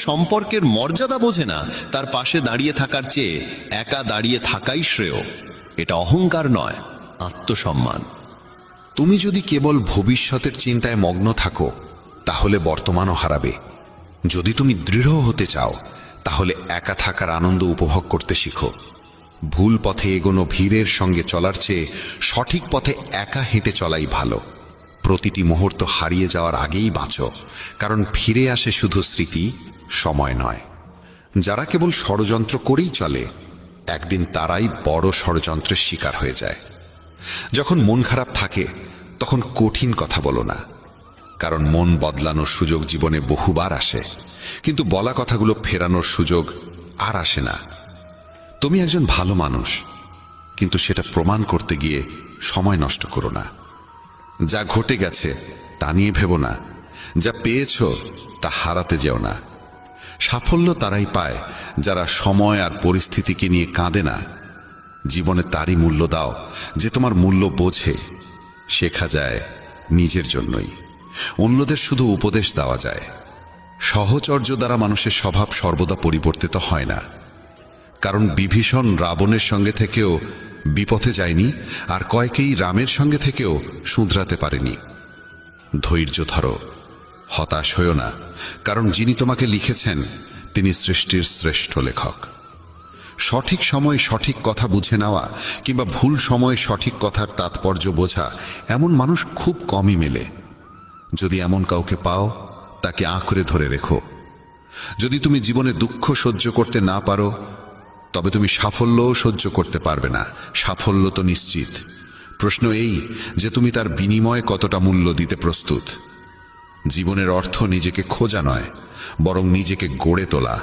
সম্পর্কের মর্যাদা বোঝে না, তার পাশে দাঁড়িয়ে থাকার চেয়ে একা দাঁড়িয়ে থাকাই শ্রেয়। এটা অহংকার নয়, আত্মসম্মান। তুমি যদি কেবল ভবিষ্যতের চিন্তায় মগ্ন থাকো তাহলে বর্তমানও হারাবে। যদি তুমি দৃঢ় হতে চাও তাহলে একা থাকার আনন্দ উপভোগ করতে শিখো। ভুল পথে এগোনো ভিড়ের সঙ্গে চলার চেয়ে সঠিক পথে একা হেঁটে চলাই ভালো। প্রতিটি মুহূর্ত হারিয়ে যাওয়ার আগেই বাঁচো, কারণ ফিরে আসে শুধু স্মৃতি, সময় নয়। যারা কেবল ষড়যন্ত্র করেই চলে, একদিন তারাই বড় ষড়যন্ত্রের শিকার হয়ে যায়। যখন মন খারাপ থাকে তখন কঠিন কথা বলো না, কারণ মন বদলানোর সুযোগ জীবনে বহুবার আসে, কিন্তু বলা কথাগুলো ফেরানোর সুযোগ আর আসে না। তুমি একজন ভালো মানুষ, কিন্তু সেটা প্রমাণ করতে গিয়ে সময় নষ্ট করো না। যা ঘটে গেছে তা নিয়ে ভেবো না, যা পেয়েছ তা হারাতে যেও না। সাফল্য তারাই পায় যারা সময় আর পরিস্থিতিকে নিয়ে কাঁদে না। জীবনে তারই মূল্য দাও যে তোমার মূল্য বোঝে। শেখা যায় নিজের জন্যই, অন্যদের শুধু উপদেশ দেওয়া যায়। সহচর্য দ্বারা মানুষের স্বভাব সর্বদা পরিবর্তিত হয় না, কারণ বিভীষণ রাবণের সঙ্গে থেকেও বিপথে যায়নি, আর কয়েকেই রামের সঙ্গে থেকেও শুধরাতে পারেনি। ধৈর্য ধরো, হতাশ হয়ো না, কারণ যিনি তোমাকে লিখেছেন তিনি সৃষ্টির শ্রেষ্ঠ লেখক। সঠিক সময়ে সঠিক কথা বুঝে নেওয়া কিংবা ভুল সময়ে সঠিক কথার তাৎপর্য বোঝা, এমন মানুষ খুব কমই মেলে। যদি এমন কাউকে পাও তাকে আঁকড়ে ধরে রেখো। যদি তুমি জীবনে দুঃখ সহ্য করতে না পারো তবে তুমি সাফল্যও সহ্য করতে পারবে না। সাফল্য তো নিশ্চিত, প্রশ্ন এই যে তুমি তার বিনিময়ে কতটা মূল্য দিতে প্রস্তুত। জীবনের অর্থ নিজেকে খোঁজা নয়, বরং নিজেকে গড়ে তোলা।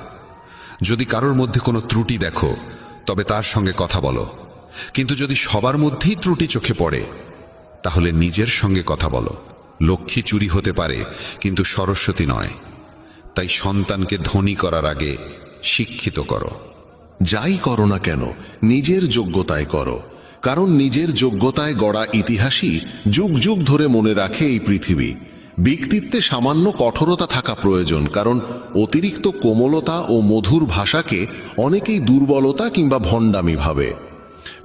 যদি কারোর মধ্যে কোনো ত্রুটি দেখো তবে তার সঙ্গে কথা বলো, কিন্তু যদি সবার মধ্যেই ত্রুটি চোখে পড়ে তাহলে নিজের সঙ্গে কথা বলো। লক্ষ্মী চুরি হতে পারে কিন্তু সরস্বতী নয়। তাই সন্তানকে ধনী করার আগে শিক্ষিত করো। যাই করো না কেন নিজের যোগ্যতায় করো, কারণ নিজের যোগ্যতায় গড়া ইতিহাসই যুগ যুগ ধরে মনে রাখে এই পৃথিবী। ব্যক্তিত্বে সামান্য কঠোরতা থাকা প্রয়োজন, কারণ অতিরিক্ত কোমলতা ও মধুর ভাষাকে অনেকেই দুর্বলতা কিংবা ভণ্ডামি ভাবে।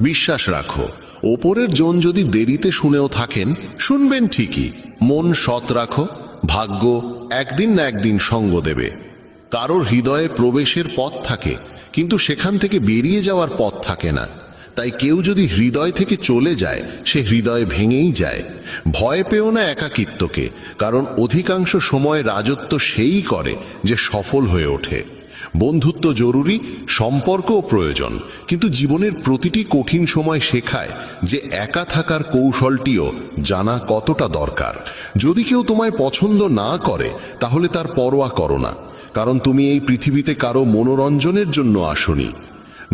বিশ্বাস রাখো, ওপরের জন যদি দেরিতে শুনেও থাকেন, শুনবেন ঠিকই। মন সৎ রাখো, ভাগ্য একদিন না একদিন সঙ্গ দেবে। কারোর হৃদয়ে প্রবেশের পথ থাকে, কিন্তু সেখান থেকে বেরিয়ে যাওয়ার পথ থাকে না। তাই কেউ যদি হৃদয় থেকে চলে যায়, সে হৃদয় ভেঙেই যায়। ভয় পেও না একাকিত্বকে, কারণ অধিকাংশ সময় রাজত্ব সেই করে যে সফল হয়ে ওঠে। বন্ধুত্ব জরুরি, সম্পর্কও প্রয়োজন, কিন্তু জীবনের প্রতিটি কঠিন সময় শেখায় যে একা থাকার কৌশলটিও জানা কতটা দরকার। যদি কেউ তোমায় পছন্দ না করে তাহলে তার পরোয়া করো না, কারণ তুমি এই পৃথিবীতে কারো মনোরঞ্জনের জন্য আসনি।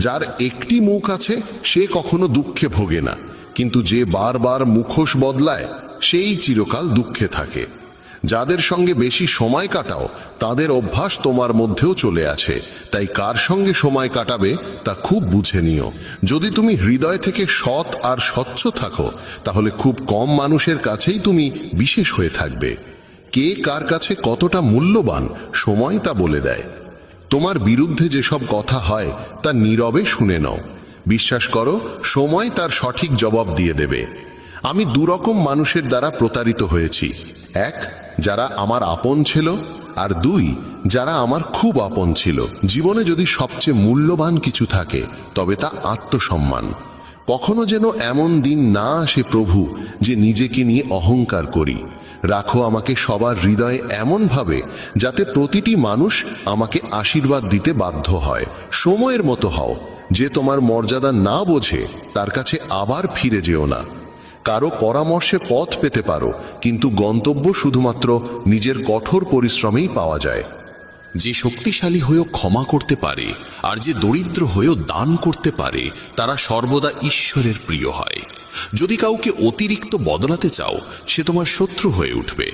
যার একটি মুখ আছে সে কখনো দুঃখে ভোগে না, কিন্তু যে বারবার মুখোশ বদলায় সেই চিরকাল দুঃখে থাকে। যাদের সঙ্গে বেশি সময় কাটাও তাদের অভ্যাস তোমার মধ্যেও চলে আছে, তাই কার সঙ্গে সময় কাটাবে তা খুব বুঝে নিও। যদি তুমি হৃদয় থেকে সৎ আর স্বচ্ছ থাকো তাহলে খুব কম মানুষের কাছেই তুমি বিশেষ হয়ে থাকবে। কে কার কাছে কতটা মূল্যবান সময় তা বলে দেয়। তোমার বিরুদ্ধে যেসব কথা হয় তা নীরবে শুনে নাও। বিশ্বাস করো, সময় তার সঠিক জবাব দিয়ে দেবে। আমি দুরকম মানুষের দ্বারা প্রতারিত হয়েছি। এক, যারা আমার আপন ছিল, আর দুই, যারা আমার খুব আপন ছিল। জীবনে যদি সবচেয়ে মূল্যবান কিছু থাকে তবে তা আত্মসম্মান। কখনো যেন এমন দিন না আসে প্রভু যে নিজেকে নিয়ে অহংকার করি। রাখো আমাকে সবার হৃদয়ে এমনভাবে যাতে প্রতিটি মানুষ আমাকে আশীর্বাদ দিতে বাধ্য হয়। সময়ের মতো হও, যে তোমার মর্যাদা না বোঝে তার কাছে আবার ফিরে যেও না। কারো পরামর্শে পথ পেতে পারো, কিন্তু গন্তব্য শুধুমাত্র নিজের কঠোর পরিশ্রমেই পাওয়া যায়। যে শক্তিশালী হয়েও ক্ষমা করতে পারে আর যে দরিদ্র হয়েও দান করতে পারে তারা সর্বদা ঈশ্বরের প্রিয় হয়। যদি কাউকে অতিরিক্ত বদলাতে চাও সে তোমার শত্রু হয়ে উঠবে।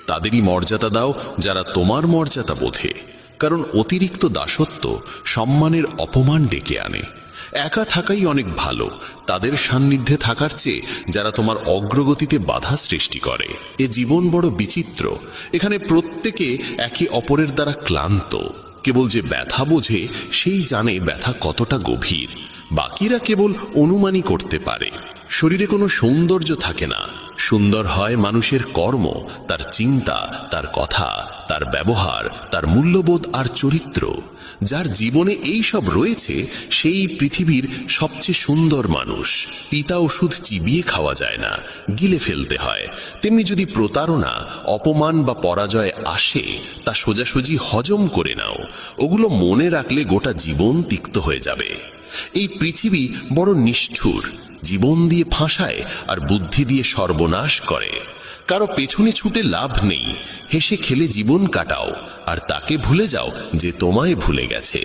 তাদেরই মর্যাদা দাও যারা তোমার মর্যাদা বোঝে, কারণ অতিরিক্ত দাসত্ব সম্মানের অপমান ডেকে আনে। একা থাকাই অনেক ভালো তাদের সান্নিধ্যে থাকার চেয়ে যারা তোমার অগ্রগতিতে বাধা সৃষ্টি করে। এ জীবন বড় বিচিত্র, এখানে প্রত্যেকে একে অপরের দ্বারা ক্লান্ত, কেবল যে ব্যথা বোঝে সেই জানে ব্যথা কতটা গভীর, বাকিরা কেবল অনুমানই করতে পারে। শরীরে কোনো সৌন্দর্য থাকে না, সুন্দর হয় মানুষের কর্ম, তার চিন্তা, তার কথা, তার ব্যবহার, তার মূল্যবোধ আর চরিত্র। যার জীবনে এই সব রয়েছে সেই পৃথিবীর সবচেয়ে সুন্দর মানুষ। তিতা ওষুধ চিবিয়ে খাওয়া যায় না, গিলে ফেলতে হয়। তেমনি যদি প্রতারণা, অপমান বা পরাজয় আসে তা সোজাসুজি হজম করে নাও। ওগুলো মনে রাখলে গোটা জীবন তিক্ত হয়ে যাবে। এই পৃথিবী বড় নিষ্ঠুর, জীবন দিয়ে ফাঁসায় আর বুদ্ধি দিয়ে সর্বনাশ করে। কারো পেছনে ছুটে লাভ নেই, হেসে খেলে জীবন কাটাও আর তাকে ভুলে যাও যে তোমায় ভুলে গেছে।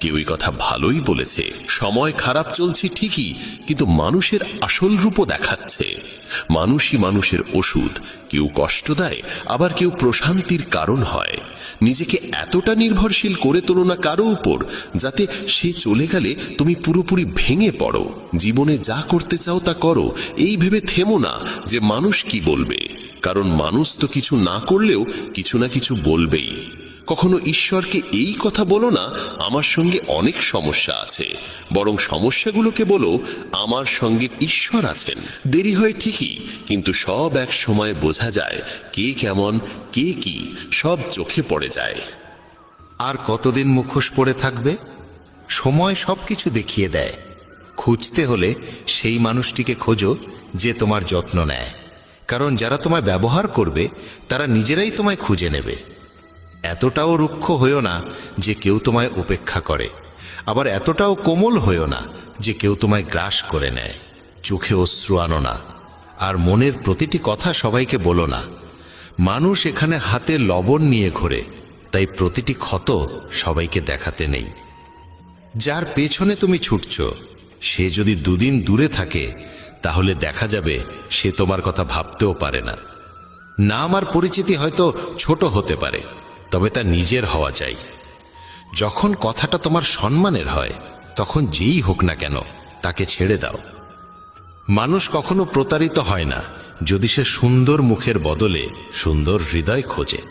কেউ এই কথা ভালোই বলেছে, সময় খারাপ চলছে ঠিকই, কিন্তু মানুষের আসল রূপও দেখাচ্ছে। মানুষই মানুষের ওষুধ, কেউ কষ্ট দেয় আবার কেউ প্রশান্তির কারণ হয়। নিজেকে এতটা নির্ভরশীল করে তোলো না কারো উপর যাতে সে চলে গেলে তুমি পুরোপুরি ভেঙে পড়ো। জীবনে যা করতে চাও তা করো, এই ভেবে থেমো না যে মানুষ কি বলবে, কারণ মানুষ তো কিছু না করলেও কিছু না কিছু বলবেই। কখনো ঈশ্বরকে এই কথা বলো না আমার সঙ্গে অনেক সমস্যা আছে, বরং সমস্যাগুলোকে বলো আমার সঙ্গে ঈশ্বর আছেন। দেরি হয় ঠিকই, কিন্তু সব এক সময় বোঝা যায় কে কেমন, কে কি, সব চোখে পড়ে যায়। আর কতদিন মুখোশ পড়ে থাকবে? সময় সবকিছু দেখিয়ে দেয়। খুঁজতে হলে সেই মানুষটিকে খোঁজো যে তোমার যত্ন নেয়, কারণ যারা তোমায় ব্যবহার করবে তারা নিজেরাই তোমায় খুঁজে নেবে। এতটাও রুক্ষ হইও না যে কেউ তোমায় উপেক্ষা করে, আবার এতটাও কোমল হইও না যে কেউ তোমায় গ্রাস করে নেয়। চোখে অশ্রু আনো না, আর মনের প্রতিটি কথা সবাইকে বলো না। মানুষ এখানে হাতে লবণ নিয়ে ঘোরে, তাই প্রতিটি ক্ষত সবাইকে দেখাতে নেই। যার পেছনে তুমি ছুটছ সে যদি দুদিন দূরে থাকে তাহলে দেখা যাবে সে তোমার কথা ভাবতেও পারে না। নাম আর পরিচিতি হয়তো ছোট হতে পারে, তবে তা নিজের হওয়া চাই। যখন কথাটা তোমার সম্মানের হয় তখন যেই হোক না কেন তাকে ছেড়ে দাও। মানুষ কখনো প্রতারিত হয় না যদি সে সুন্দর মুখের বদলে সুন্দর হৃদয় খোঁজে।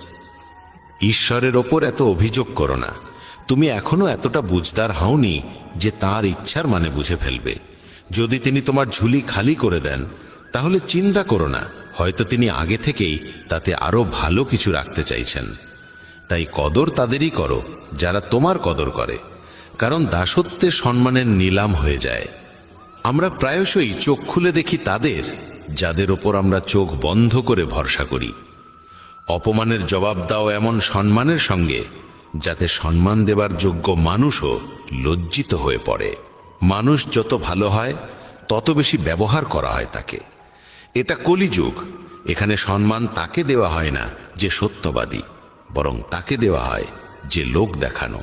ঈশ্বরের ওপর এত অভিযোগ করো না। তুমি এখনো এতটা বুঝদার হওনি যে তাঁর ইচ্ছার মানে বুঝে ফেলবে। যদি তিনি তোমার ঝুলি খালি করে দেন তাহলে চিন্তা করো না, হয়তো তিনি আগে থেকেই তাতে আরো ভালো কিছু রাখতে চাইছেন। তাই কদর তাদেরই করো যারা তোমার কদর করে, কারণ দাসত্বে সম্মানের নিলাম হয়ে যায়। আমরা প্রায়শই চোখ খুলে দেখি তাদের যাদের ওপর আমরা চোখ বন্ধ করে ভরসা করি। অপমানের জবাব দাও এমন সম্মানের সঙ্গে যাতে সম্মান দেবার যোগ্য মানুষও লজ্জিত হয়ে পড়ে। মানুষ যত ভালো হয় তত বেশি ব্যবহার করা হয় তাকে। এটা কলিযুগ, এখানে সম্মান তাকে দেওয়া হয় না যে সত্যবাদী, বরং তাকে দেওয়া হয় যে লোক দেখানো।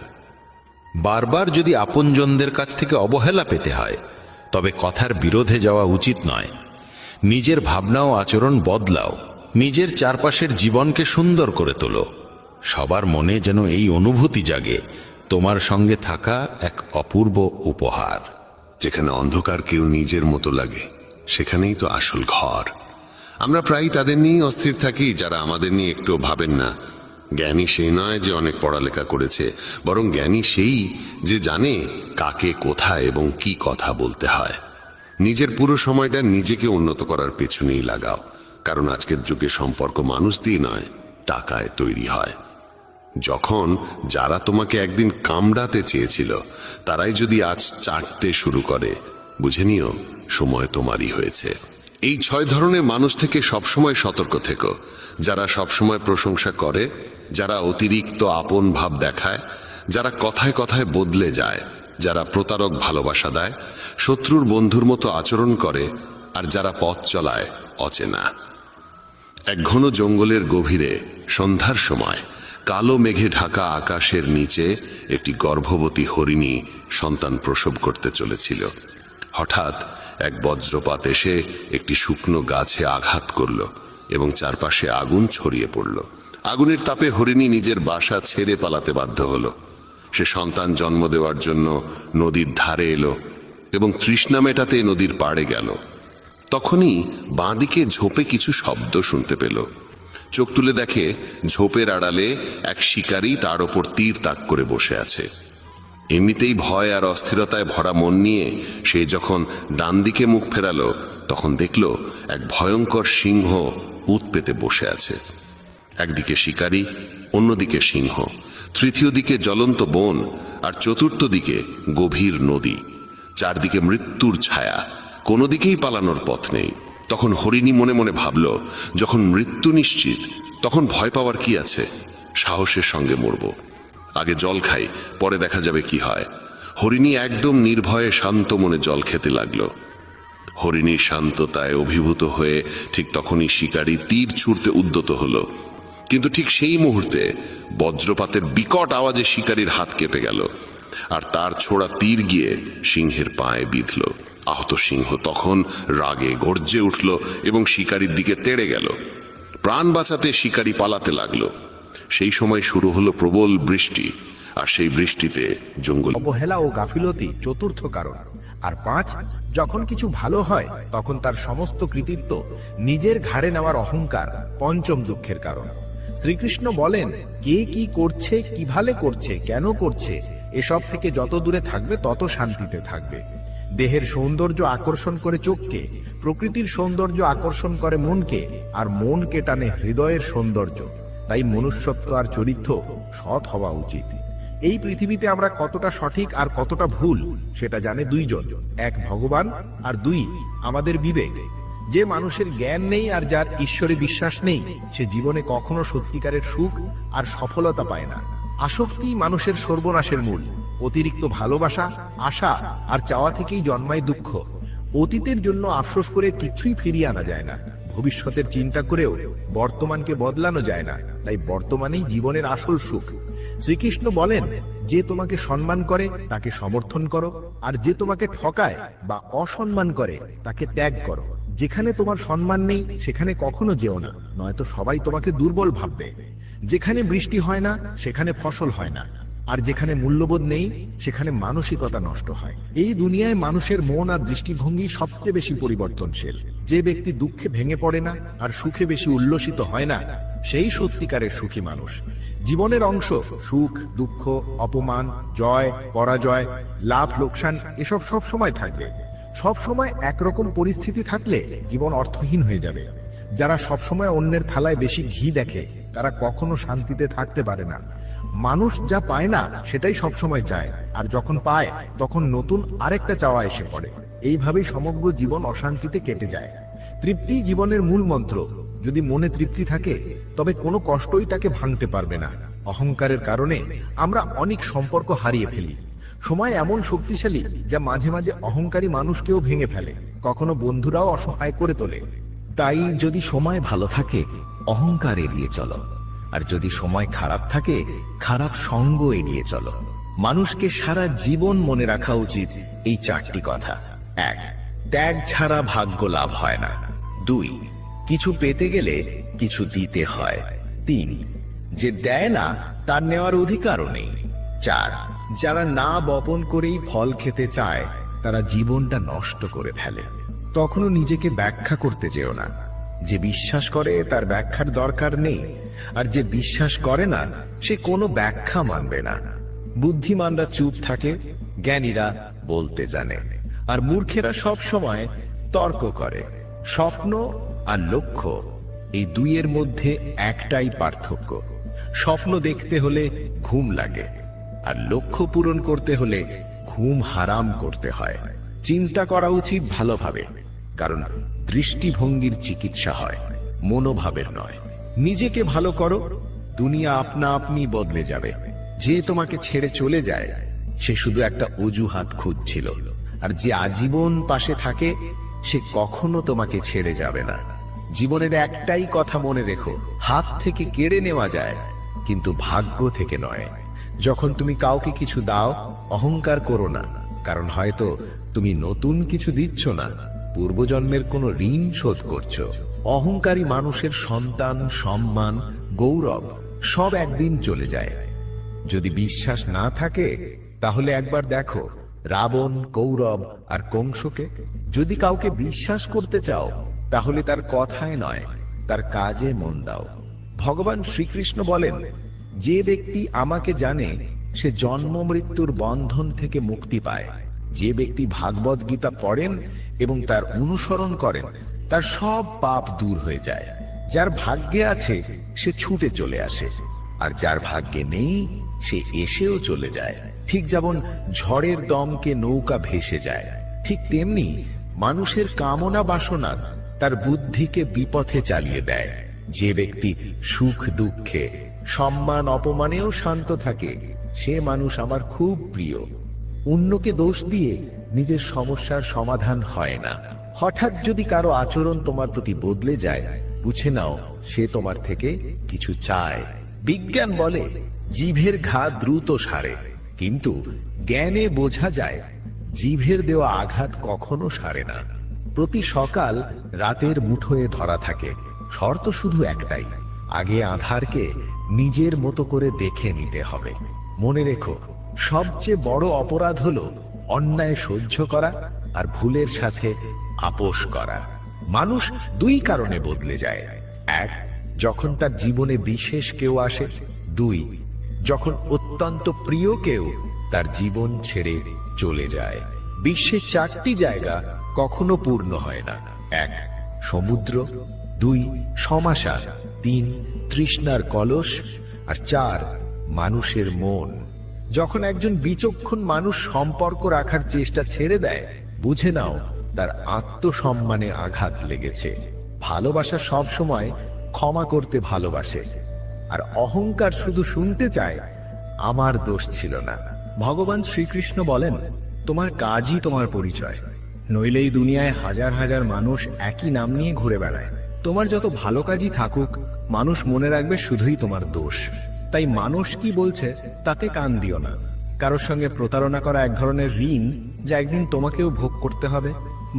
বারবার যদি আপনজনদের কাছ থেকে অবহেলা পেতে হয় তবে কথার বিরোধে যাওয়া উচিত নয়। নিজের ভাবনা ও আচরণ বদলাও, নিজের চারপাশের জীবনকে সুন্দর করে তোলো। সবার মনে যেন এই অনুভূতি জাগে তোমার সঙ্গে থাকা এক অপূর্ব উপহার। যেখানে অন্ধকার কেউ নিজের মতো লাগে সেখানেই তো আসল ঘর। আমরা প্রায়ই তাদের নিয়েই অস্থির থাকি যারা আমাদের নিয়ে একটু ভাবেন না। জ্ঞানী সেই নয় যে অনেক পড়ালেখা করেছে, বরং জ্ঞানী সেই যে জানে কাকে কোথায় এবং কি কথা বলতে হয়। নিজের পুরো সময়টা নিজেকে উন্নত করার পেছনেই লাগাও, কারণ আজকের যুগে সম্পর্ক মানুষ দিয়ে নয়, টাকায় তৈরি হয়। যখন যারা তোমাকে একদিন কামড়াতে চেয়েছিল তারাই যদি আজ চাটতে শুরু করে, বুঝে নিও সময় তোমারই হয়েছে। এই 6 ধরনের মানুষ থেকে সবসময় সতর্ক থেকো। যারা সবসময় প্রশংসা করে, যারা অতিরিক্ত আপন ভাব দেখায়, যারা কথায় কথায় বদলে যায়, যারা প্রতারক ভালোবাসা দেয়, শত্রুর বন্ধুর মতো আচরণ করে, আর যারা পথ চলায় অচেনা। এক ঘন জঙ্গলের গভীরে সন্ধ্যার সময় কালো মেঘে ঢাকা আকাশের নিচে একটি গর্ভবতী হরিণী সন্তান প্রসব করতে চলেছিল। হঠাৎ এক বজ্রপাত এসে একটি শুকনো গাছে আঘাত করল এবং চারপাশে আগুন ছড়িয়ে পড়ল। আগুনের তাপে হরিণী নিজের বাসা ছেড়ে পালাতে বাধ্য হলো। সে সন্তান জন্ম দেওয়ার জন্য নদীর ধারে এলো এবং তৃষ্ণা মেটাতে নদীর পাড়ে গেল। তখনই বাঁদিকে ঝোপে কিছু শব্দ শুনতে পেল। চোখ তুলে দেখে ঝোপের আড়ালে এক শিকারী তার ওপর তীর তাক করে বসে আছে। এমনিতেই ভয় আর অস্থিরতায় ভরা মন নিয়ে সে যখন ডান দিকে মুখ ফেরালো, তখন দেখল এক ভয়ঙ্কর সিংহ উত পেতে বসে আছে। একদিকে শিকারী, অন্যদিকে সিংহ, তৃতীয় দিকে জ্বলন্ত বন, আর চতুর্থ দিকে গভীর নদী। চারদিকে মৃত্যুর ছায়া, কোনো দিকেই পালানোর পথ নেই। তখন হরিণী মনে মনে ভাবল, যখন মৃত্যু নিশ্চিত তখন ভয় পাওয়ার কি আছে? সাহসের সঙ্গে মরব, আগে জল খাই, পরে দেখা যাবে কি হয়। হরিণী একদম নির্ভয়ে শান্ত মনে জল খেতে লাগলো। হরিণীর শান্ততায় অভিভূত হয়ে ঠিক তখনই শিকারী তীর ছুঁড়তে উদ্যত হলো, কিন্তু ঠিক সেই মুহূর্তে বজ্রপাতের বিকট আওয়াজে শিকারীর হাত কেঁপে গেল, আর তার ছোড়া তীর গিয়ে সিংহের পায়ে বিঁধল। আহত সিংহ তখন রাগে গর্জে উঠল এবং শিকারীর দিকে তেড়ে গেল। প্রাণ বাঁচাতে শিকারী পালাতে লাগলো। সেই সময় শুরু হলো প্রবল বৃষ্টি, আর সেই বৃষ্টিতে জঙ্গল অবহেলা ও গাফিলতি চতুর্থ কারণ। আর 5, যখন কিছু ভালো হয় তখন তার সমস্ত কৃতিত্ব নিজের ঘাড়ে নেওয়ার অহংকার পঞ্চম দুঃখের কারণ। শ্রীকৃষ্ণ বলেন, কে কি করছে, কিভাবে করছে, কেন করছে, এসব থেকে যত দূরে থাকবে তত শান্তিতে থাকবে। দেহের সৌন্দর্য আকর্ষণ করে চোখকে, প্রকৃতির সৌন্দর্য আকর্ষণ করে মনকে, আর মনকে টানে হৃদয়ের সৌন্দর্য। তাই মনুষ্যত্ব আর চরিত্র সৎ হওয়া উচিত। এই পৃথিবীতে আমরা কতটা সঠিক আর কতটা ভুল সেটা জানে দুইজন, এক ভগবান আর 2 আমাদের বিবেক। যে মানুষের জ্ঞান নেই আর যার ঈশ্বরে বিশ্বাস নেই, সে জীবনে কখনো সত্যিকারের সুখ আর সফলতা পায় না। আসক্তি মানুষের সর্বনাশের মূল। অতিরিক্ত ভালোবাসা, আশা আর চাওয়া থেকেই জন্মায় দুঃখ। অতীতের জন্য আফসোস করে কিছুই ফিরিয়ে আনা যায় না। ভবিষ্যতের চিন্তা করেও বর্তমানকে বদলানো যায় না। তাই বর্তমানেই জীবনের আসল সুখ। শ্রীকৃষ্ণ বলেন, যে তোমাকে সম্মান করে তাকে সমর্থন করো, আর যে তোমাকে ঠকায় বা অসম্মান করে তাকে ত্যাগ করো। যেখানে তোমার সম্মান নেই সেখানে কখনো যেও না, নয়তো সবাই তোমাকে দুর্বল ভাববে। যেখানে বৃষ্টি হয় না সেখানে ফসল হয় না, আর যেখানে মূল্যবোধ নেই সেখানে মানসিকতা নষ্ট হয়। এই দুনিয়ায় মানুষের মন আর দৃষ্টিভঙ্গি সবচেয়ে বেশি পরিবর্তনশীল। যে ব্যক্তি দুঃখে ভেঙে পড়ে না আর সুখে বেশি উল্লসিত হয় না, সেই সত্যিকারের সুখী মানুষ। জীবনের অংশ সুখ, দুঃখ, অপমান, জয়, পরাজয়, লাভ, লোকসান এসব সব সময় থাকবে। সব সময় একরকম পরিস্থিতি থাকলে জীবন অর্থহীন হয়ে যাবে। যারা সবসময় অন্যের থালায় বেশি ঘি দেখে তারা কখনো শান্তিতে থাকতে পারে না। মানুষ যা পায় না সেটাই সবসময় চায়, আর যখন পায় তখন নতুন আরেকটা চাওয়া এসে পড়ে। এইভাবেই সমগ্র জীবন অশান্তিতে কেটে যায়। তৃপ্তি জীবনের মূল মন্ত্র। যদি মনে তৃপ্তি থাকে তবে কোনো কষ্টই তাকে ভাঙতে পারবে না। অহংকারের কারণে আমরা অনেক সম্পর্ক হারিয়ে ফেলি। সময় এমন শক্তিশালী যা মাঝে মাঝে অহংকারী মানুষকেও ভেঙে ফেলে, কখনো বন্ধুরাও অসহায় করে তোলে। তাই যদি সময় ভালো থাকে অহংকার এড়িয়ে চলো, আর যদি সময় খারাপ থাকে খারাপ সঙ্গ এড়িয়ে চলো। মানুষকে সারা জীবন মনে রাখা উচিত এই 4টি কথা। 1, ত্যাগ ছাড়া ভাগ্য লাভ হয় না। 2, কিছু পেতে গেলে কিছু দিতে হয়। 3, যে দেয় না তার নেওয়ার অধিকারও নেই। 4, যারা না বপন করেই ফল খেতে চায় তারা জীবনটা নষ্ট করে ফেলে। তখনও নিজেকে ব্যাখ্যা করতে যেও না। যে বিশ্বাস করে তার ব্যাখ্যার দরকার নেই, আর যে বিশ্বাস করে না সে কোনো ব্যাখ্যা মানবে না। বুদ্ধিমানরা চুপ থাকে, জ্ঞানীরা বলতে জানে, আর মূর্খেরা সব সময় তর্ক করে। স্বপ্ন আর লক্ষ্য এই দুইয়ের মধ্যে একটাই পার্থক্য। স্বপ্ন দেখতে হলে ঘুম লাগে, আর লক্ষ্য পূরণ করতে হলে ঘুম হারাম করতে হয়। চিন্তা করা উচিত ভালোভাবে, কারণ দৃষ্টিভঙ্গির চিকিৎসা হয়, মনোভাবের নয়। নিজেকে ভালো করো, দুনিয়া আপনা আপনি বদলে যাবে। যে তোমাকে ছেড়ে চলে যায় সে শুধু একটা অজুহাত খুঁজছিল, আর যে আজীবন পাশে থাকে সে কখনো তোমাকে ছেড়ে যাবে না। জীবনের একটাই কথা মনে রেখো, হাত থেকে কেড়ে নেওয়া যায় কিন্তু ভাগ্য থেকে নয়। যখন তুমি কাউকে কিছু দাও অহংকার করো না, কারণ হয়তো তুমি নতুন কিছু দিচ্ছ না, পূর্বজন্মের কোনো ঋণ শোধ করছো। অহংকারী মানুষের সন্তান, সম্মান, গৌরব সব একদিন চলে যায়। যদি বিশ্বাস না থাকে তাহলে একবার দেখো রাবণ, কৌরব আর কংসকে। যদি কাউকে বিশ্বাস করতে চাও তাহলে তার কথায় নয় তার কাজে মন দাও। ভগবান শ্রীকৃষ্ণ বলেন, যে ব্যক্তি আমাকে জানে সে জন্ম মৃত্যুর বন্ধন থেকে মুক্তি পায়। যে ব্যক্তি ভাগবত গীতা পড়েন এবং তার অনুসরণ করেন তার সব পাপ দূর হয়ে যায়। যার ভাগ্যে আছে সে ছুটে চলে আসে, আর যার ভাগ্যে নেই সে এসেও চলে যায়। ঠিক যেমন ঝড়ের দমকে নৌকা ভেসে যায়, ঠিক তেমনি মানুষের কামনা বাসনা তার বুদ্ধিকে বিপথে চালিয়ে দেয়। যে ব্যক্তি সুখ দুঃখে, সম্মান অপমানেও শান্ত থাকে সে মানুষ আমার খুব প্রিয়। অন্যকে দোষ দিয়ে নিজের সমস্যার সমাধান হয় না। হঠাৎ যদি কারো আচরণ তোমার প্রতি বদলে যায়, বুঝে নাও সে তোমার থেকে কিছু চায়। বিজ্ঞান বলে জিভের ঘা দ্রুত সারে, কিন্তু জ্ঞানে বোঝা যায় জিভের দেওয়া আঘাত কখনো সারে না। প্রতি সকাল রাতের মুঠোয় ধরা থাকে, শর্ত শুধু একটাই, আগে আধারকে নিজের মতো করে দেখে নিতে হবে। মনে রেখো, সবচেয়ে বড় অপরাধ হলো অন্যায় সহ্য করা আর ভুলের সাথে আপোষ করা। মানুষ দুই কারণে বদলে যায়। এক, যখন তার জীবনে বিশেষ কেউ আসে। দুই, যখন অত্যন্ত প্রিয় কেউ তার জীবন ছেড়ে চলে যায়। বিশ্বে চারটি জায়গা কখনো পূর্ণ হয় না। এক, সমুদ্র। দুই, শ্মশান। তিন, তৃষ্ণার কলস। আর চার, মানুষের মন। যখন একজন বিচক্ষণ মানুষ সম্পর্ক রাখার চেষ্টা ছেড়ে দেয়, বুঝে নাও তার আত্মসম্মানে আঘাত লেগেছে। ভালোবাসা সব সময় ক্ষমা করতে ভালোবাসে, আর অহংকার শুধু শুনতে চায় আমার দোষ ছিল না। ভগবান শ্রীকৃষ্ণ বলেন, তোমার কাজই তোমার পরিচয়, নইলে এই দুনিয়ায় হাজার হাজার মানুষ একই নাম নিয়ে ঘুরে বেড়ায়। তোমার যত ভালো কাজই থাকুক, মানুষ মনে রাখবে শুধুই তোমার দোষ। তাই মানুষ কি বলছে তাতে কান দিও না। কারোর সঙ্গে প্রতারণা করা এক ধরনের ঋণ, যা একদিন তোমাকেও ভোগ করতে হবে।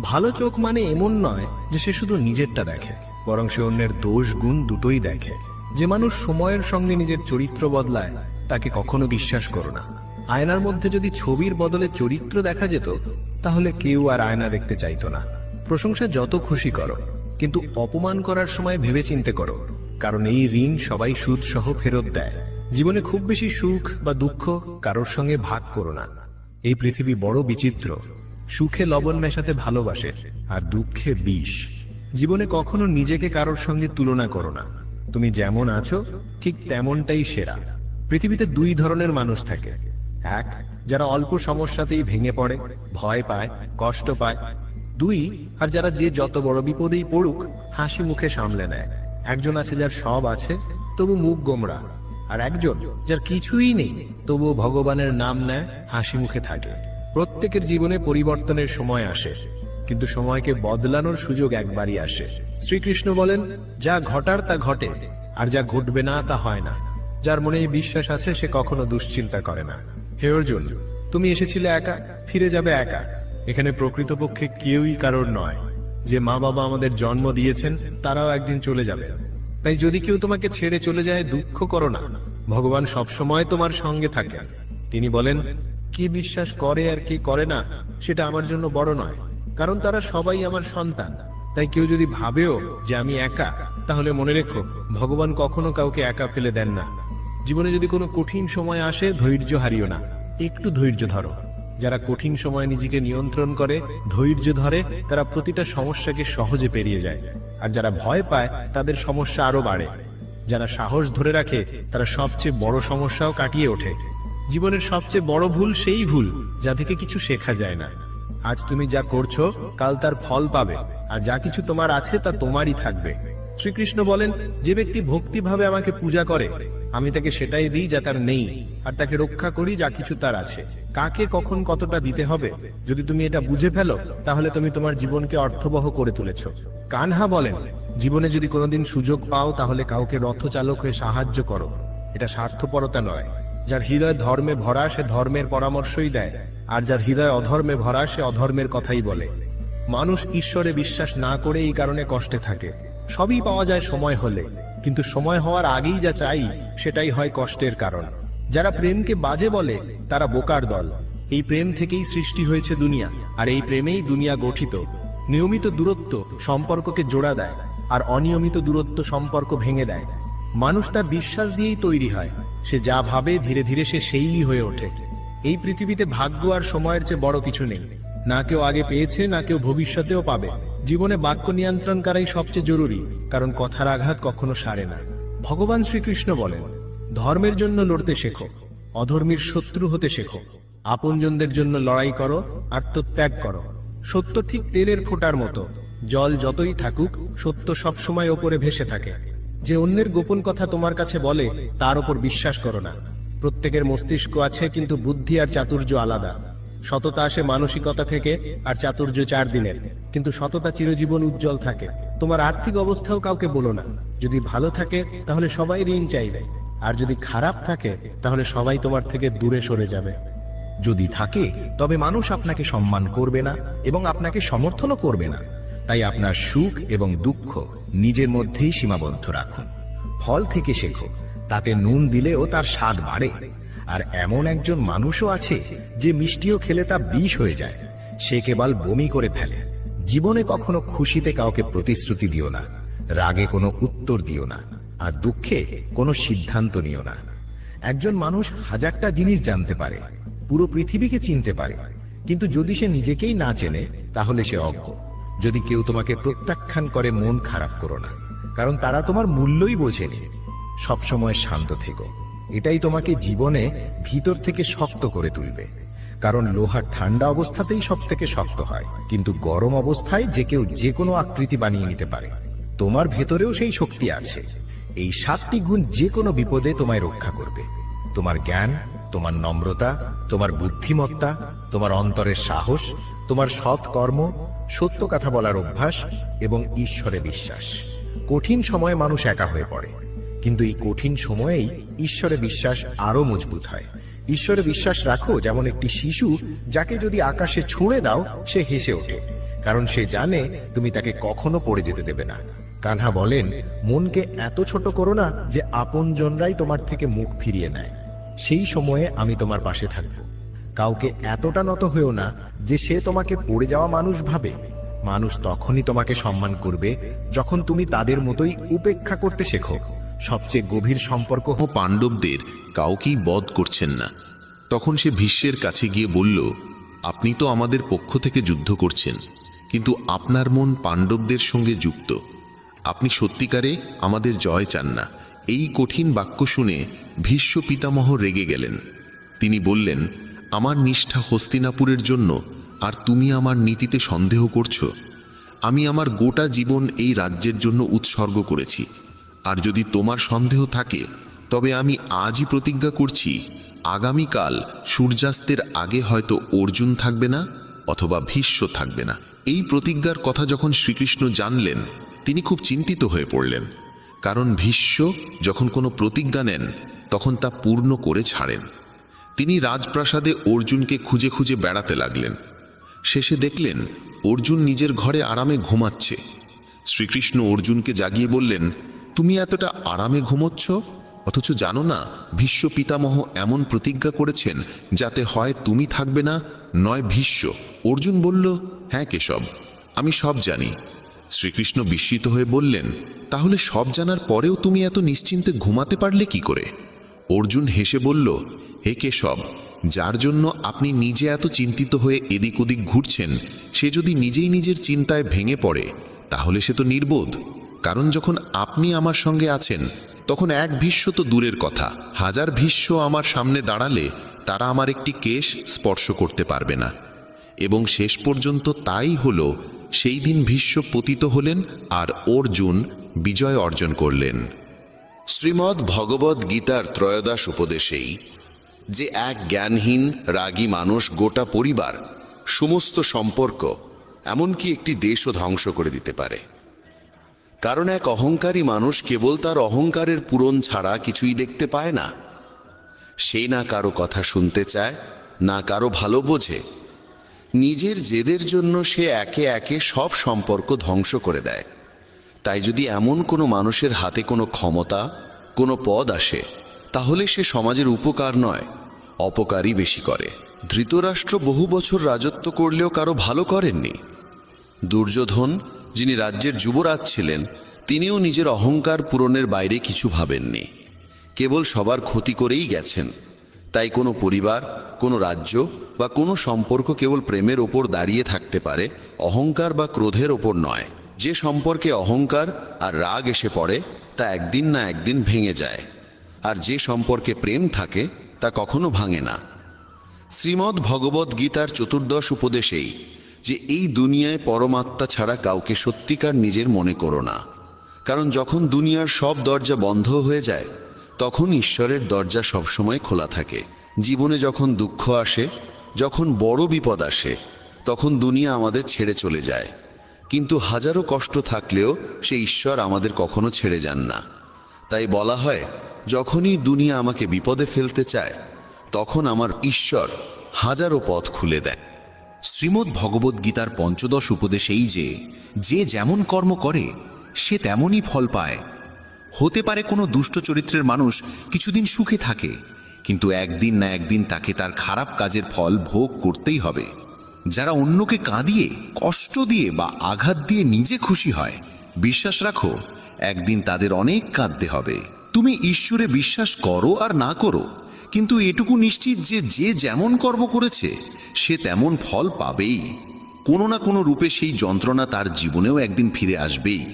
ভালো চোখ মানে এমন নয় যে সে শুধু নিজেরটা দেখে, বরং সে অন্যের দোষ গুণ দুটোই দেখে। যে মানুষ সময়ের সঙ্গে নিজের চরিত্র বদলায় তাকে কখনো বিশ্বাস করো না। আয়নার মধ্যে যদি ছবির বদলে চরিত্র দেখা যেত, তাহলে কেউ আর আয়না দেখতে চাইতো না। প্রশংসা যত খুশি করো, কিন্তু অপমান করার সময় ভেবেচিন্তে করো, কারণ এই ঋণ সবাই সুদ সহ ফেরত দেয়। জীবনে খুব বেশি সুখ বা দুঃখ কারোর সঙ্গে ভাগ করো না। এই পৃথিবী বড় বিচিত্র, সুখে লবণ মেশাতে ভালোবাসে আর দুঃখে বিষ। জীবনে কখনো নিজেকে কারোর সঙ্গে তুলনা করো না। তুমি যেমন আছো ঠিক তেমনটাই সেরা। পৃথিবীতে দুই ধরনের মানুষ থাকে। এক, যারা অল্প সমস্যাতেই ভেঙে পড়ে, ভয় পায়, কষ্ট পায়। দুই, আর যারা যে যত বড় বিপদেই পড়ুক হাসি মুখে সামলে নেয়। একজন আছে যার সব আছে তবু মুখ গোমরা, আর একজন যার কিছুই নেই তবুও ভগবানের নাম নেয়, হাসি মুখে থাকে। প্রত্যেকের জীবনে পরিবর্তনের সময় আসে, কিন্তু সময়কে বদলানোর সুযোগ একবারই আসে। শ্রীকৃষ্ণ বলেন, যা ঘটার তা ঘটে, আর যা ঘটবে না তা হয় না। যার মনে এই বিশ্বাস আছে সে কখনো দুশ্চিন্তা করে না। হে অর্জুন, তুমি এসেছিলে একা, ফিরে যাবে একা। এখানে প্রকৃতপক্ষে কেউই কারোর নয়। যে মা বাবা আমাদের জন্ম দিয়েছেন তারাও একদিন চলে যাবে। তাই যদি কেউ তোমাকে ছেড়ে চলে যায়, দুঃখ করো না। ভগবান সবসময় তোমার সঙ্গে থাকেন। তিনি বলেন, কি বিশ্বাস করে আর কি করে না সেটা আমার জন্য বড় নয়, কারণ তারা সবাই আমার সন্তান। তাই কেউ যদি ভাবেও যে আমি একা, তাহলে মনে রেখো, ভগবান কখনো কাউকে একা ফেলে দেন না। জীবনে যদি কোনো কঠিন সময় আসে, ধৈর্য হারিও না, একটু ধৈর্য ধরো। যারা কঠিন সময় নিজেকে নিয়ন্ত্রণ করে, ধৈর্য ধরে, তারা প্রতিটা সমস্যাকে সহজে পেরিয়ে যায়। আর যারা ভয় পায় তাদের সমস্যা আরো বাড়ে। যারা সাহস ধরে রাখে তারা সবচেয়ে বড় সমস্যাও কাটিয়ে ওঠে। জীবনের সবচেয়ে বড় ভুল সেই ভুল যা থেকে কিছু শেখা যায় না। আজ তুমি যা করছো কাল তার ফল পাবে, আর যা কিছু তোমার আছে তা তোমারই থাকবে। শ্রীকৃষ্ণ বলেন, যে ব্যক্তি ভক্তিভাবে আমাকে পূজা করে, আমি তাকে সেটাই দিই যা তার নেই, আর তাকে রক্ষা করি যা কিছু তার আছে। কাকে কখন কতটা দিতে হবে যদি তুমি এটা বুঝে ফেলো, তাহলে তুমি তোমার জীবনকে অর্থবহ করে তুলেছ। কানহা বলেন, জীবনে যদি কোনোদিন সুযোগ পাও তাহলে কাউকে রথচালক হয়ে সাহায্য করো। এটা স্বার্থপরতা নয়। যার হৃদয় ধর্মে ভরা সে ধর্মের পরামর্শই দেয়, আর যার হৃদয় অধর্মে ভরা সে অধর্মের কথাই বলে। মানুষ ঈশ্বরে বিশ্বাস না করে এই কারণে কষ্টে থাকে। সবই পাওয়া যায় সময় হলে, কিন্তু সময় হওয়ার আগেই যা চাই সেটাই হয় কষ্টের কারণ। যারা প্রেমকে বাজে বলে তারা বোকার দল। এই প্রেম থেকেই সৃষ্টি হয়েছে দুনিয়া, আর এই প্রেমেই দুনিয়া গঠিত। নিয়মিত দূরত্ব সম্পর্ককে জোড়া দেয়, আর অনিয়মিত দূরত্ব সম্পর্ক ভেঙে দেয়। মানুষ তার বিশ্বাস দিয়েই তৈরি হয়। সে যা ভাবে ধীরে ধীরে সে সেই হয়ে ওঠে। এই পৃথিবীতে ভাগ্য আর সময়ের চেয়ে বড় কিছু নেই। না কেউ আগে পেয়েছে, না কেউ ভবিষ্যতেও পাবে। জীবনে বাক্য নিয়ন্ত্রণ করাই সবচেয়ে জরুরি, কারণ কথার আঘাত কখনো সারে না। ভগবান শ্রীকৃষ্ণ বলেন, ধর্মের জন্য লড়তে শেখো, অধর্মীর শত্রু হতে শেখো, আপনজনদের জন্য লড়াই করো, আত্মত্যাগ করো। সত্য ঠিক তেলের ফোঁটার মতো, জল যতই থাকুক সত্য সবসময় ওপরে ভেসে থাকে। যে অন্যের গোপন কথা তোমার কাছে বলে তার ওপর বিশ্বাস করো না। প্রত্যেকের মস্তিষ্ক আছে, কিন্তু বুদ্ধি আর চাতুর্য আলাদা। সততা আসে মানসিকতা থেকে, আর চাতুর্য 4 দিনের, কিন্তু সততা চিরজীবন উজ্জ্বল থাকে। তোমার আর্থিক অবস্থাও কাউকে বলো না। যদি ভালো থাকে তাহলে সবাই ঋণ চাইবে, আর যদি খারাপ থাকে তাহলে সবাই তোমার থেকে দূরে সরে যাবে। যদি থাকে তবে মানুষ আপনাকে সম্মান করবে না এবং আপনাকে সমর্থনও করবে না। তাই আপনার সুখ এবং দুঃখ নিজের মধ্যেই সীমাবদ্ধ রাখুন। ফল থেকে শেখো, তাতে নুন দিলেও তার স্বাদ বাড়ে। আর এমন একজন মানুষও আছে যে মিষ্টিও খেলে তা বিষ হয়ে যায়, সে কেবল বমি করে ফেলে। জীবনে কখনো খুশিতে কাউকে প্রতিশ্রুতি দিও না, রাগে কোনো উত্তর দিও না, আর দুঃখে কোনো সিদ্ধান্ত নিও না। একজন মানুষ 1000টা জিনিস জানতে পারে, পুরো পৃথিবীকে চিনতে পারে, কিন্তু যদি সে নিজেকেই না চেনে তাহলে সে অজ্ঞ। যদি কেউ তোমাকে প্রত্যাখ্যান করে মন খারাপ করো না, কারণ তারা তোমার মূল্যই বোঝেনি। সবসময় শান্ত থেকো, এটাই তোমাকে জীবনে ভিতর থেকে শক্ত করে তুলবে। কারণ লোহা ঠান্ডা অবস্থাতেই সব থেকে শক্ত হয়, কিন্তু গরম অবস্থায় যে কেউ যে কোনো আকৃতি বানিয়ে নিতে পারে। তোমার ভেতরেও সেই শক্তি আছে। এই 7টি গুণ যে কোনো বিপদে তোমায় রক্ষা করবে। তোমার জ্ঞান, তোমার নম্রতা, তোমার বুদ্ধিমত্তা, তোমার অন্তরের সাহস, তোমার সৎ কর্ম, সত্য কথা বলার অভ্যাস এবং ঈশ্বরে বিশ্বাস। কঠিন সময়ে মানুষ একা হয়ে পড়ে, কিন্তু এই কঠিন সময়েই ঈশ্বরে বিশ্বাস আরো মজবুত হয়। ঈশ্বরে বিশ্বাস রাখো যেমন একটি শিশু যাকে যদি আকাশে ছুঁড়ে দাও সে হেসে ওঠে, কারণ সে জানে তুমি তাকে কখনো পড়ে যেতে দেবে না। কানহা বলেন, মনকে এত ছোট করো না যে আপনজনরাই তোমার থেকে মুখ ফিরিয়ে নেয়। সেই সময়ে আমি তোমার পাশে থাকব। কাউকে এতটা নত হয়েও না যে সে তোমাকে পড়ে যাওয়া মানুষ ভাবে। মানুষ তখনই তোমাকে সম্মান করবে যখন তুমি তাদের মতোই উপেক্ষা করতে শেখো। সবচেয়ে গভীর সম্পর্ক পাণ্ডবদের কাউকেই বধ করছেন না। তখন সে ভীষ্মের কাছে গিয়ে বলল, আপনি তো আমাদের পক্ষ থেকে যুদ্ধ করছেন, কিন্তু আপনার মন পাণ্ডবদের সঙ্গে যুক্ত। আপনি সত্যিকারে আমাদের জয় চান না। এই কঠিন বাক্য শুনে ভীষ্ম পিতামহ রেগে গেলেন। তিনি বললেন, আমার নিষ্ঠা হস্তিনাপুরের জন্য, আর তুমি আমার নীতিতে সন্দেহ করছো? আমি আমার গোটা জীবন এই রাজ্যের জন্য উৎসর্গ করেছি, আর যদি তোমার সন্দেহ থাকে তবে আমি আজই প্রতিজ্ঞা করছি, আগামীকাল সূর্যাস্তের আগে হয়তো অর্জুন থাকবে না অথবা ভীষ্ম থাকবে না। এই প্রতিজ্ঞার কথা যখন শ্রীকৃষ্ণ জানলেন তিনি খুব চিন্তিত হয়ে পড়লেন, কারণ ভীষ্ম যখন কোনো প্রতিজ্ঞা নেন তখন তা পূর্ণ করে ছাড়েন। তিনি রাজপ্রাসাদে অর্জুনকে খুঁজে খুঁজে বেড়াতে লাগলেন। শেষে দেখলেন অর্জুন নিজের ঘরে আরামে ঘুমাচ্ছে। শ্রীকৃষ্ণ অর্জুনকে জাগিয়ে বললেন, তুমি এতটা আরামে ঘুমোচ্ছ, অথচ জানো না ভীষ্ম পিতামহ এমন প্রতিজ্ঞা করেছেন যাতে হয় তুমি থাকবে না, নয় ভীষ্ম। অর্জুন বলল, হ্যাঁ কেশব, আমি সব জানি। শ্রীকৃষ্ণ বিস্মিত হয়ে বললেন, তাহলে সব জানার পরেও তুমি এত নিশ্চিন্তে ঘুমাতে পারলে কি করে? অর্জুন হেসে বলল, হে কেশব, যার জন্য আপনি নিজে এত চিন্তিত হয়ে এদিক ওদিক ঘুরছেন, সে যদি নিজেই নিজের চিন্তায় ভেঙে পড়ে তাহলে সে তো নির্বোধ। কারণ যখন আপনি আমার সঙ্গে আছেন তখন এক ভীষ্ম তো দূরের কথা, 1000 ভীষ্ম আমার সামনে দাঁড়ালে তারা আমার একটি কেশ স্পর্শ করতে পারবে না। এবং শেষ পর্যন্ত তাই হলো। সেই দিন ভীষ্ম পতিত হলেন আর অর্জুন বিজয় অর্জন করলেন। শ্রীমদ্ ভগবদ্ গীতার ত্রয়োদশ উপদেশেই যে এক জ্ঞানহীন রাগী মানুষ গোটা পরিবার, সমস্ত সম্পর্ক, এমনকি একটি দেশও ধ্বংস করে দিতে পারে। কারণ এক অহংকারী মানুষ কেবল তার অহংকারের পূরণ ছাড়া কিছুই দেখতে পায় না। সে না কারো কথা শুনতে চায়, না কারো ভালো বোঝে। নিজের জেদের জন্য সে একে একে সব সম্পর্ক ধ্বংস করে দেয়। তাই যদি এমন কোনো মানুষের হাতে কোনো ক্ষমতা, কোনো পদ আসে, তাহলে সে সমাজের উপকার নয়, অপকারই বেশি করে। ধৃতরাষ্ট্র বহু বছর রাজত্ব করলেও কারো ভালো করেননি। দুর্যোধন, যিনি রাজ্যের যুবরাজ ছিলেন, তিনিও নিজের অহংকার পূরণের বাইরে কিছু ভাবেননি, কেবল সবার ক্ষতি করেই গেছেন। তাই কোনো পরিবার, কোনো রাজ্য বা কোনো সম্পর্ক কেবল প্রেমের ওপর দাঁড়িয়ে থাকতে পারে, অহংকার বা ক্রোধের ওপর নয়। যে সম্পর্কে অহংকার আর রাগ এসে পড়ে তা একদিন না একদিন ভেঙে যায়, আর যে সম্পর্কে প্রেম থাকে তা কখনো ভাঙে না। শ্রীমদ্ ভগবদ্ গীতার 14 উপদেশেই যে এই দুনিয়ায় পরমাত্মা ছাড়া কাউকে সত্যিকার নিজের মনে করো না, কারণ যখন দুনিয়ার সব দরজা বন্ধ হয়ে যায় তখন ঈশ্বরের দরজা সবসময় খোলা থাকে। জীবনে যখন দুঃখ আসে, যখন বড় বিপদ আসে, তখন দুনিয়া আমাদের ছেড়ে চলে যায়, কিন্তু হাজারো কষ্ট থাকলেও সে ঈশ্বর আমাদের কখনো ছেড়ে যান না। তাই বলা হয়, যখনই দুনিয়া আমাকে বিপদে ফেলতে চায় তখন আমার ঈশ্বর হাজারো পথ খুলে দেয়। শ্রীমদ্ ভগবদ্ গীতার 15 উপদেশ এই যে, যে যেমন কর্ম করে সে তেমনই ফল পায়। হতে পারে কোনো দুষ্ট চরিত্রের মানুষ কিছুদিন সুখে থাকে, কিন্তু একদিন না একদিন তাকে তার খারাপ কাজের ফল ভোগ করতেই হবে। যারা অন্যকে কাঁদিয়ে, কষ্ট দিয়ে বা আঘাত দিয়ে নিজে খুশি হয়, বিশ্বাস রাখো একদিন তাদের অনেক কাঁদতে হবে। তুমি ঈশ্বরে বিশ্বাস করো আর না করো, কিন্তু এটুকু নিশ্চিত যে যে যেমন কর্ম করেছে সে তেমন ফল পাবেই। কোনো না কোনো রূপে সেই যন্ত্রণা তার জীবনেও একদিন ফিরে আসবেই।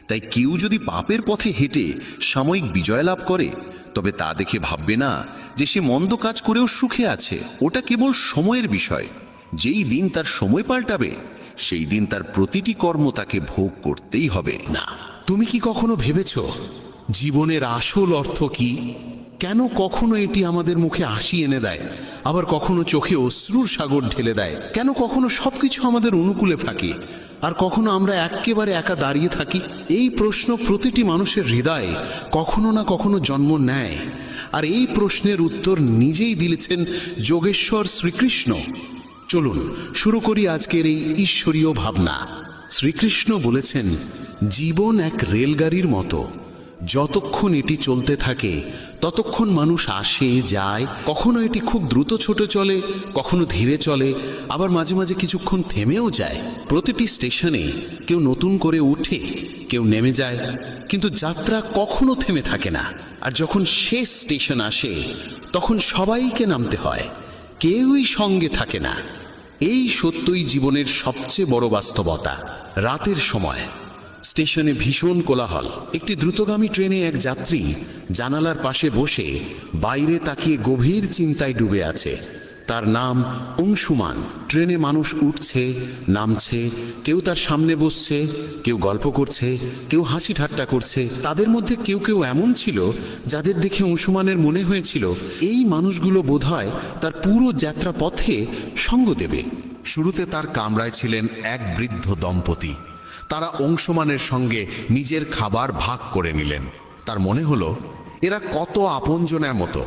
তাই কেউ যদি পাপের পথে হেঁটে সাময়িক বিজয় লাভ করে, তবে তা দেখে ভাববে না যে সে মন্দ কাজ করেও সুখে আছে। ওটা কেবল সময়ের বিষয়। যেই দিন তার সময় পাল্টাবে সেই দিন তার প্রতিটি কর্ম তাকে ভোগ করতেই হবে। না, তুমি কি কখনো ভেবেছ জীবনের আসল অর্থ কি? কেন কখনো এটি আমাদের মুখে হাসি এনে দেয়, আবার কখনো চোখে অশ্রুর সাগর ঢেলে দেয়? কেন কখনো সবকিছু আমাদের অনুকূলে থাকে আর কখনো আমরা একেবারে একা দাঁড়িয়ে থাকি? এই প্রশ্ন প্রতিটি মানুষের হৃদয়ে কখনো না কখনো জন্ম নেয়, আর এই প্রশ্নের উত্তর নিজেই দিয়েছেন যোগেশ্বর শ্রীকৃষ্ণ। চলুন শুরু করি আজকের এই ঈশ্বরীয় ভাবনা। শ্রীকৃষ্ণ বলেছেন, জীবন এক রেলগাড়ির মতো, যতক্ষণ এটি চলতে থাকে ততক্ষণ মানুষ আসে যায়। কখনো এটি খুব দ্রুত ছুটে চলে, কখনো ধীরে চলে, আবার মাঝে মাঝে কিছুক্ষণ থেমেও যায়। প্রতিটি স্টেশনে কেউ নতুন করে উঠে, কেউ নেমে যায়, কিন্তু যাত্রা কখনো থেমে থাকে না। আর যখন শেষ স্টেশন আসে তখন সবাইকে নামতে হয়, কেউই সঙ্গে থাকে না। এই সত্যই জীবনের সবচেয়ে বড় বাস্তবতা। রাতের সময় স্টেশনে ভীষণ কোলাহল। একটি দ্রুতগামী ট্রেনে এক যাত্রী জানালার পাশে বসে বাইরে তাকিয়ে গভীর চিন্তায় ডুবে আছে। তার নাম অংশুমান। ট্রেনে মানুষ উঠছে, নামছে, কেউ তার সামনে বসছে, কেউ গল্প করছে, কেউ হাসি ঠাট্টা করছে। তাদের মধ্যে কেউ কেউ এমন ছিল যাদের দেখে অংশুমানের মনে হয়েছিল এই মানুষগুলো বোধহয় তার পুরো যাত্রা পথে সঙ্গ দেবে। শুরুতে তার কামরায় ছিলেন এক বৃদ্ধ দম্পতি। তারা অংশুমানের সঙ্গে নিজের খাবার ভাগ করে নিলেন। তার মনে হলো এরা কত আপনজনের মতো।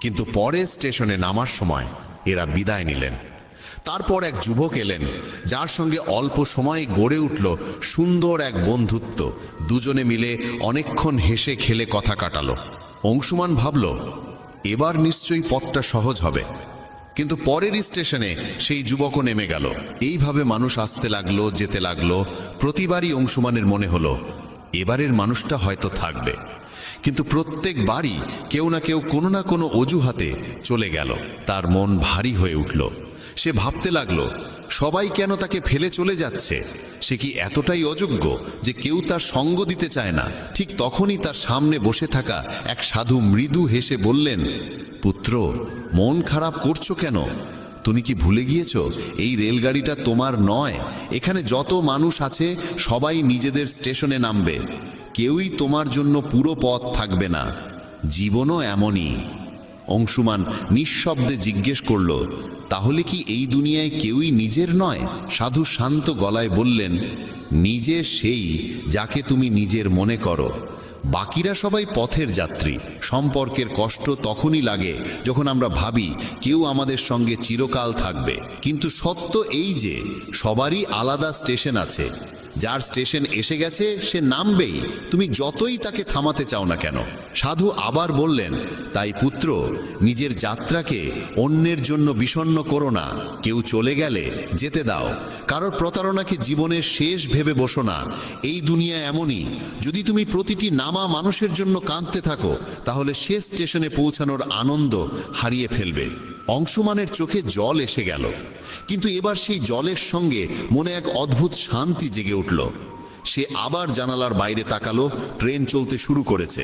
কিন্তু পরে স্টেশনে নামার সময় এরা বিদায় নিলেন। তারপর এক যুবক এলেন, যার সঙ্গে অল্প সময়ে গড়ে উঠল সুন্দর এক বন্ধুত্ব। দুজনে মিলে অনেকক্ষণ হেসে খেলে কথা কাটালো। অংশুমান ভাবল, এবার নিশ্চয়ই পথটা সহজ হবে। কিন্তু পরের স্টেশনে সেই যুবকও নেমে গেল। এইভাবে মানুষ আসতে লাগলো, যেতে লাগলো। প্রতিবারই অংশুমানের মনে হলো এবারের মানুষটা হয়তো থাকবে, কিন্তু প্রত্যেকবারই কেউ না কেউ কোনো না কোনো অজুহাতে চলে গেল। তার মন ভারী হয়ে উঠল। সে ভাবতে লাগলো, সবাই কেন তাকে ফেলে চলে যাচ্ছে? সে কি এতটাই অযোগ্য যে কেউ তার সঙ্গ দিতে চায় না? ঠিক তখনই তার সামনে বসে থাকা এক সাধু মৃদু হেসে বললেন, পুত্র, মন খারাপ করছো কেন? তুমি কি ভুলে গিয়েছো এই রেলগাড়িটা তোমার নয়? এখানে যত মানুষ আছে সবাই নিজেদের স্টেশনে নামবে। কেউই তোমার জন্য পুরো পথ থাকবে না। জীবনও এমনই। অংশুমান নিঃশব্দে জিজ্ঞেস করল, তাহলে কি এই দুনিয়ায় কেউই নিজের নয়? সাধু শান্ত গলায় বললেন, নিজে সেই যাকে তুমি নিজের মনে করো। বাকিরা সবাই পথের যাত্রী। সম্পর্কের কষ্ট তখনই লাগে যখন আমরা ভাবি কেউ আমাদের সঙ্গে চিরকাল থাকবে। কিন্তু সত্য এই যে সবারই আলাদা স্টেশন আছে। যার স্টেশন এসে গেছে সে নামবেই, তুমি যতই তাকে থামাতে চাও না কেন। সাধু আবার বললেন, তাই পুত্র, নিজের যাত্রাকে অন্যের জন্য বিষণ্ণ করো না। কেউ চলে গেলে যেতে দাও। কারোর প্রতারণাকে জীবনের শেষ ভেবে বসো না। এই দুনিয়া এমনই, যদি তুমি প্রতিটি নামা মানুষের জন্য কাঁদতে থাকো তাহলে শেষ স্টেশনে পৌঁছানোর আনন্দ হারিয়ে ফেলবে। অংশুমানের চোখে জল এসে গেল, কিন্তু এবার সেই জলের সঙ্গে মনে এক অদ্ভুত শান্তি জেগে উঠল। সে আবার জানালার বাইরে তাকালো, ট্রেন চলতে শুরু করেছে।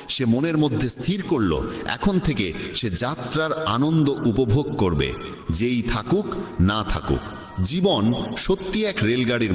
সে মনের মধ্যে স্থির করল, এখন থেকে সে যাত্রার আনন্দ উপভোগ করবে, যেই থাকুক না থাকুক। জীবন সত্যি এক রেলগাড়ির